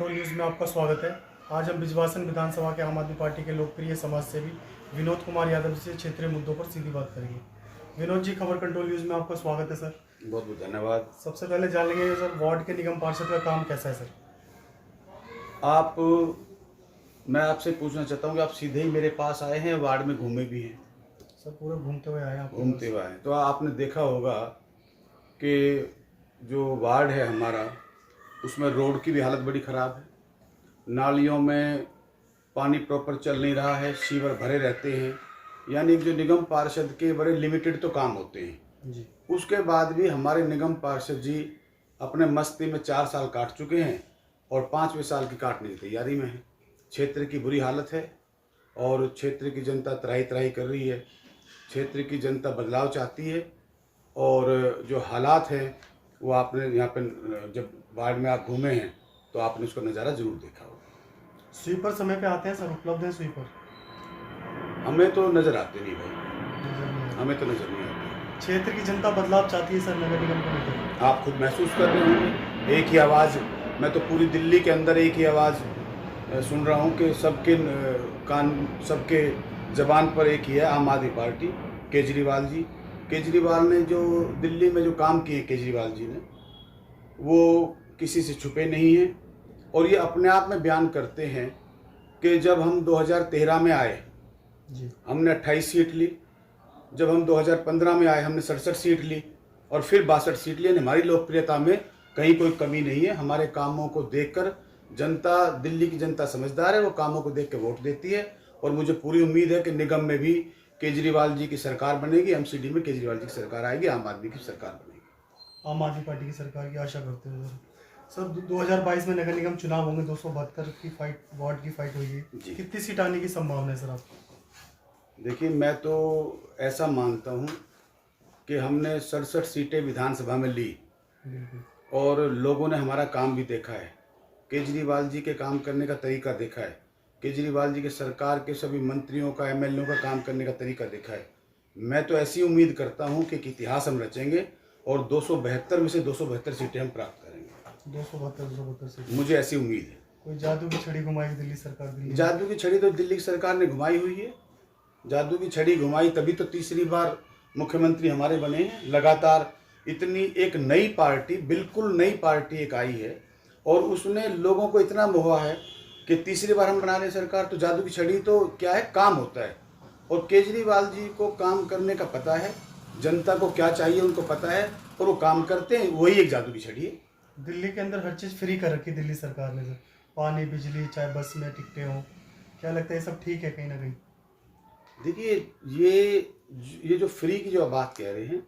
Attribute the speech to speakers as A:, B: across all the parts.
A: Control news में आपका स्वागत है। आज हम बिजवासन विधानसभा के आम आदमी पार्टी के लोकप्रिय समाज सेवी विनोद कुमार यादव जी से क्षेत्रीय मुद्दों पर सीधी बात करेंगे। विनोद जी, खबर कंट्रोल न्यूज़ में आपका स्वागत है सर।
B: बहुत बहुत धन्यवाद।
A: सबसे पहले जान लेंगे सर, वार्ड के निगम पार्षद का काम कैसा है सर?
B: मैं आपसे पूछना चाहता हूँ कि आप सीधे ही मेरे पास आए हैं, वार्ड में घूमे भी हैं?
A: सर पूरे घूमते हुए आए आप?
B: घूमते हुए आए। तो आपने देखा होगा कि जो वार्ड है हमारा, उसमें रोड की भी हालत बड़ी ख़राब है, नालियों में पानी प्रॉपर चल नहीं रहा है, सीवर भरे रहते हैं। यानी जो निगम पार्षद के बड़े लिमिटेड तो काम होते हैं
A: जी।
B: उसके बाद भी हमारे निगम पार्षद जी अपने मस्ती में 4 साल काट चुके हैं और 5वें साल की काटने की तैयारी में है। क्षेत्र की बुरी हालत है और क्षेत्र की जनता त्राही त्राही कर रही है। क्षेत्र की जनता बदलाव चाहती है और जो हालात हैं वो आपने यहाँ पे जब वार्ड में आप घूमे हैं तो आपने उसका नज़ारा ज़रूर देखा होगा।
A: स्वीपर समय पे आते हैं सर? उपलब्ध है स्वीपर?
B: हमें तो नज़र आते नहीं भाई, हमें तो नज़र नहीं आते।
A: क्षेत्र की जनता बदलाव चाहती है सर नगर निगम को लेकर?
B: आप खुद महसूस कर रहे होंगे, एक ही आवाज़, मैं तो पूरी दिल्ली के अंदर एक ही आवाज़ सुन रहा हूँ कि सबके ज़बान पर एक ही है, आम आदमी पार्टी, केजरीवाल जी। केजरीवाल ने जो दिल्ली में जो काम किए केजरीवाल जी ने, वो किसी से छुपे नहीं हैं और ये अपने आप में बयान करते हैं कि जब हम 2013 में आए
A: जी,
B: हमने 28 सीट ली, जब हम 2015 में आए हमने 67 सीट ली और फिर 62 सीट ली। हमारी लोकप्रियता में कहीं कोई कमी नहीं है। हमारे कामों को देखकर जनता, दिल्ली की जनता समझदार है, वो कामों को देख के वोट देती है और मुझे पूरी उम्मीद है कि निगम में भी केजरीवाल जी की सरकार बनेगी, एमसीडी में केजरीवाल जी की सरकार आएगी, आम आदमी की सरकार बनेगी।
A: आम आदमी पार्टी की सरकार की आशा करते हैं सर। 2022 में नगर निगम चुनाव होंगे, 272 की फाइट, वार्ड की फाइट होगी। कितनी सीट आने की संभावना है सर आपको?
B: देखिए, मैं तो ऐसा मानता हूँ कि हमने 67 सीटें विधानसभा में ली और लोगों ने हमारा काम भी देखा है, केजरीवाल जी के काम करने का तरीका देखा है, केजरीवाल जी के सरकार के सभी मंत्रियों का, एमएलए का काम करने का तरीका देखा है। मैं तो ऐसी उम्मीद करता हूं कि एक इतिहास हम रचेंगे और 272 में से 272 सीटें हम प्राप्त करेंगे।
A: 272 सीट,
B: मुझे ऐसी उम्मीद है।
A: कोई जादू की छड़ी घुमाएगी दिल्ली सरकार? दिल्ली
B: जादू की छड़ी तो दिल्ली सरकार ने घुमाई हुई है। जादू की छड़ी घुमाई तभी तो तीसरी बार मुख्यमंत्री हमारे बने हैं। लगातार इतनी एक नई पार्टी, बिल्कुल नई पार्टी एक आई है और उसने लोगों को इतना मोहा है कि तीसरी बार हम बना रहे सरकार। तो जादू की छड़ी तो क्या है, काम होता है और केजरीवाल जी को काम करने का पता है, जनता को क्या चाहिए उनको पता है और वो काम करते हैं, वही एक जादू की छड़ी है।
A: दिल्ली के अंदर हर चीज़ फ्री कर रखी दिल्ली सरकार ने सर, पानी, बिजली, चाहे बस में टिकटें हों। क्या लगता है ये सब ठीक है कहीं ना कहीं?
B: देखिए, ये जो फ्री की जो बात कह रहे हैं,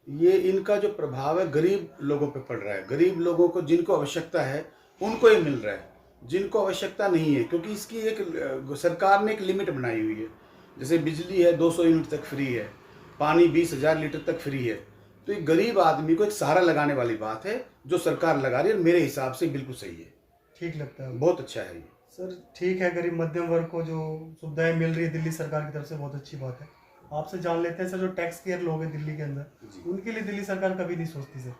B: ये इनका जो प्रभाव है गरीब लोगों पे पड़ रहा है। गरीब लोगों को जिनको आवश्यकता है उनको ये मिल रहा है, जिनको आवश्यकता नहीं है, क्योंकि इसकी एक सरकार ने एक लिमिट बनाई हुई है। जैसे बिजली है 200 यूनिट तक फ्री है, पानी 20,000 लीटर तक फ्री है। तो ये गरीब आदमी को एक सहारा लगाने वाली बात है जो सरकार लगा रही है, मेरे हिसाब से बिल्कुल सही है,
A: ठीक लगता है,
B: बहुत अच्छा है ये
A: सर। ठीक है, गरीब मध्यम वर्ग को जो सुविधाएं मिल रही है दिल्ली सरकार की तरफ से, बहुत अच्छी बात है। आपसे जान लेते हैं सर, जो टैक्स पेयर लोग हैं दिल्ली के अंदर, उनके लिए दिल्ली सरकार कभी नहीं सोचती सर,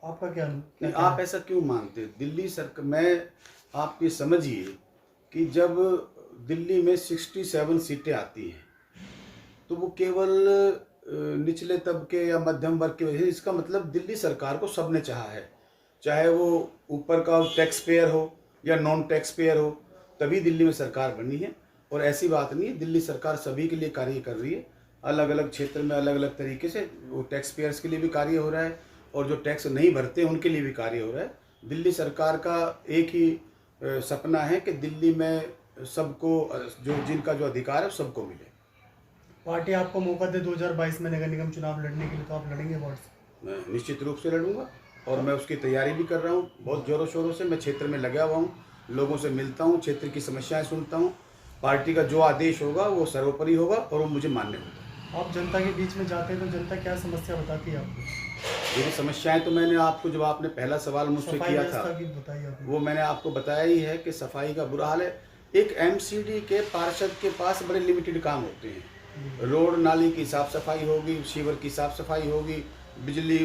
A: आपका क्या
B: नहीं, आप ऐसा क्यों मानते? दिल्ली सरकार, मैं आप ये समझिए कि जब दिल्ली में 67 सीटें आती हैं तो वो केवल निचले तबके या मध्यम वर्ग की वजह से, इसका मतलब दिल्ली सरकार को सबने चाहा है, चाहे वो ऊपर का टैक्स पेयर हो या नॉन टैक्स पेयर हो, तभी दिल्ली में सरकार बनी है। और ऐसी बात नहीं है, दिल्ली सरकार सभी के लिए कार्य कर रही है, अलग अलग क्षेत्र में अलग अलग तरीके से। वो टैक्स पेयर्स के लिए भी कार्य हो रहा है और जो टैक्स नहीं भरते उनके लिए भी कार्य हो रहा है। दिल्ली सरकार का एक ही सपना है कि दिल्ली में सबको, जो जिनका जो अधिकार है सबको मिले।
A: पार्टी आपको मौका दे 2022 में नगर निगम चुनाव लड़ने के लिए, तो आप लड़ेंगे वार्ड से?
B: मैं निश्चित रूप से लड़ूंगा और मैं उसकी तैयारी भी कर रहा हूँ बहुत ज़ोरों शोरों से। मैं क्षेत्र में लगा हुआ हूँ, लोगों से मिलता हूँ, क्षेत्र की समस्याएं सुनता हूँ। पार्टी का जो आदेश होगा वो सर्वोपरि होगा और वो मुझे मान्य होगा।
A: आप जनता के बीच में जाते हैं तो जनता क्या समस्या बताती है आपको?
B: मेरी समस्याएं तो मैंने आपको, जब आपने पहला सवाल मुझसे किया था, वो मैंने आपको बताया ही है कि सफाई का बुरा हाल है। एक एमसीडी के पार्षद के पास बड़े लिमिटेड काम होते हैं। रोड नाली की साफ सफाई होगी, सीवर की साफ सफाई होगी, बिजली,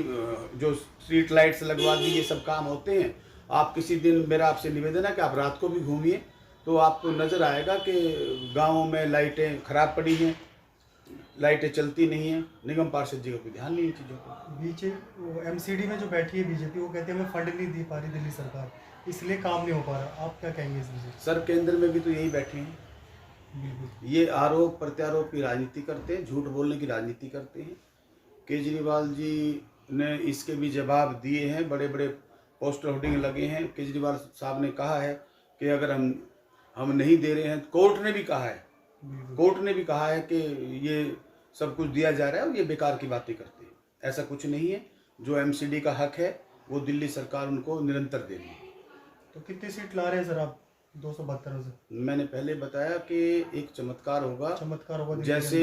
B: जो स्ट्रीट लाइट्स लगवा दी, ये सब काम होते हैं। आप किसी दिन, मेरा आपसे निवेदन है कि आप रात को भी घूमिए तो आपको नज़र आएगा कि गाँवों में लाइटें खराब पड़ी हैं, लाइटें चलती नहीं हैं। निगम पार्षद जी का कोई ध्यान नहीं इन चीज़ों पर।
A: बीजेपी एमसीडी में जो बैठी है बीजेपी, वो कहते हैं हमें फंड नहीं दे पा रही दिल्ली सरकार, इसलिए काम नहीं हो पा रहा। आप क्या कहेंगे इस विषय?
B: सर, केंद्र में भी तो यही बैठे हैं,
A: बिल्कुल।
B: ये आरोप प्रत्यारोप की राजनीति करते हैं, झूठ बोलने की राजनीति करते हैं। केजरीवाल जी ने इसके भी जवाब दिए हैं, बड़े बड़े पोस्टर होर्डिंग लगे हैं। केजरीवाल साहब ने कहा है कि अगर हम नहीं दे रहे हैं, कोर्ट ने भी कहा है, कोर्ट ने भी कहा है कि ये सब कुछ दिया जा रहा है और ये बेकार की बातें करते हैं। ऐसा कुछ नहीं है, जो एमसीडी का हक है वो दिल्ली सरकार उनको निरंतर दे रही है।
A: तो कितनी सीट ला रहे हैं सर आप 272 से?
B: मैंने पहले बताया कि एक चमत्कार होगा
A: दिल्ली के
B: जैसे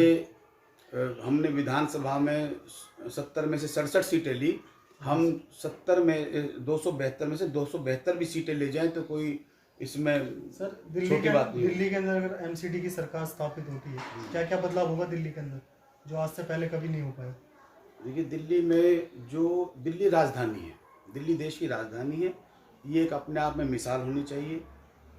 A: अंदर।
B: हमने विधानसभा में 70 में से 67 सीटें ली, हम 70 में 272 में से 272 भी सीटें ले जाएं तो कोई इसमें
A: सर
B: छोटी बात नहीं है।
A: दिल्ली के अंदर अगर एमसीडी की सरकार स्थापित होती है, क्या क्या बदलाव होगा दिल्ली के अंदर जो आज से पहले कभी नहीं हो पाया?
B: देखिए, दिल्ली में जो दिल्ली राजधानी है, दिल्ली देश की राजधानी है, ये एक अपने आप में मिसाल होनी चाहिए।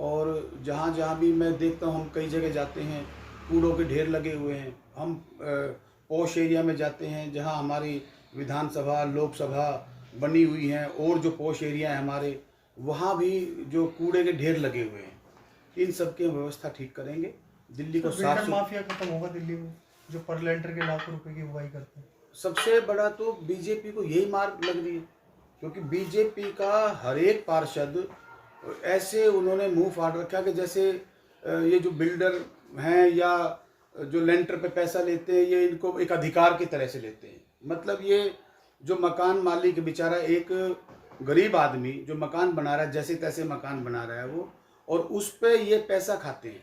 B: और जहाँ जहाँ भी मैं देखता हूँ, हम कई जगह जाते हैं, कूड़ों के ढेर लगे हुए हैं। हम पॉश एरिया में जाते हैं जहाँ हमारी विधानसभा लोकसभा बनी हुई हैं, और जो पॉश एरिया है हमारे, वहाँ भी जो कूड़े के ढेर लगे हुए हैं, इन सब की हम व्यवस्था ठीक करेंगे। दिल्ली को साफ
A: बिल्डर माफिया खत्म होगा दिल्ली में, जो पर लेंटर के लाखों रुपए की बुवाई करते हैं।
B: सबसे बड़ा तो बीजेपी को यही मार्ग लग रही है, क्योंकि बीजेपी का हर एक पार्षद ऐसे उन्होंने मुंह फाड़ रखा कि जैसे ये जो बिल्डर हैं या जो लेंटर पे पैसा लेते हैं, ये इनको एक अधिकार की तरह से लेते हैं। मतलब ये जो मकान मालिक बेचारा, एक गरीब आदमी जो मकान बना रहा है, जैसे तैसे मकान बना रहा है वो, और उस पे ये पैसा खाते हैं,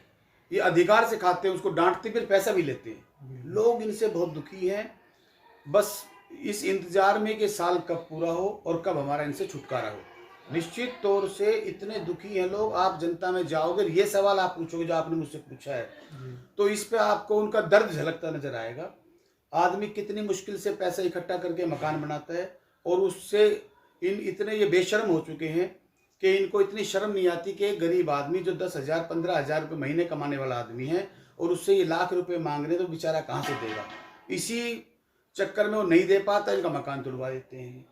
B: ये अधिकार से खाते हैं, उसको डांटते फिर पैसा भी लेते हैं। लोग इनसे बहुत दुखी हैं, बस इस इंतजार में कि साल कब पूरा हो और कब हमारा इनसे छुटकारा हो। निश्चित तौर से इतने दुखी हैं लोग। आप जनता में जाओगे, ये सवाल आप पूछोगे जो आपने मुझसे पूछा है, तो इस पे आपको उनका दर्द झलकता नजर आएगा। आदमी कितनी मुश्किल से पैसा इकट्ठा करके मकान बनाता है, और उससे इतने ये बेशर्म हो चुके हैं कि इनको इतनी शर्म नहीं आती कि एक गरीब आदमी जो 10,000 15,000 रुपये महीने कमाने वाला आदमी है, और उससे ये लाख रुपए मांग रहे, तो बेचारा कहाँ से देगा। इसी चक्कर में वो नहीं दे पाता, इनका मकान तुड़वा देते हैं।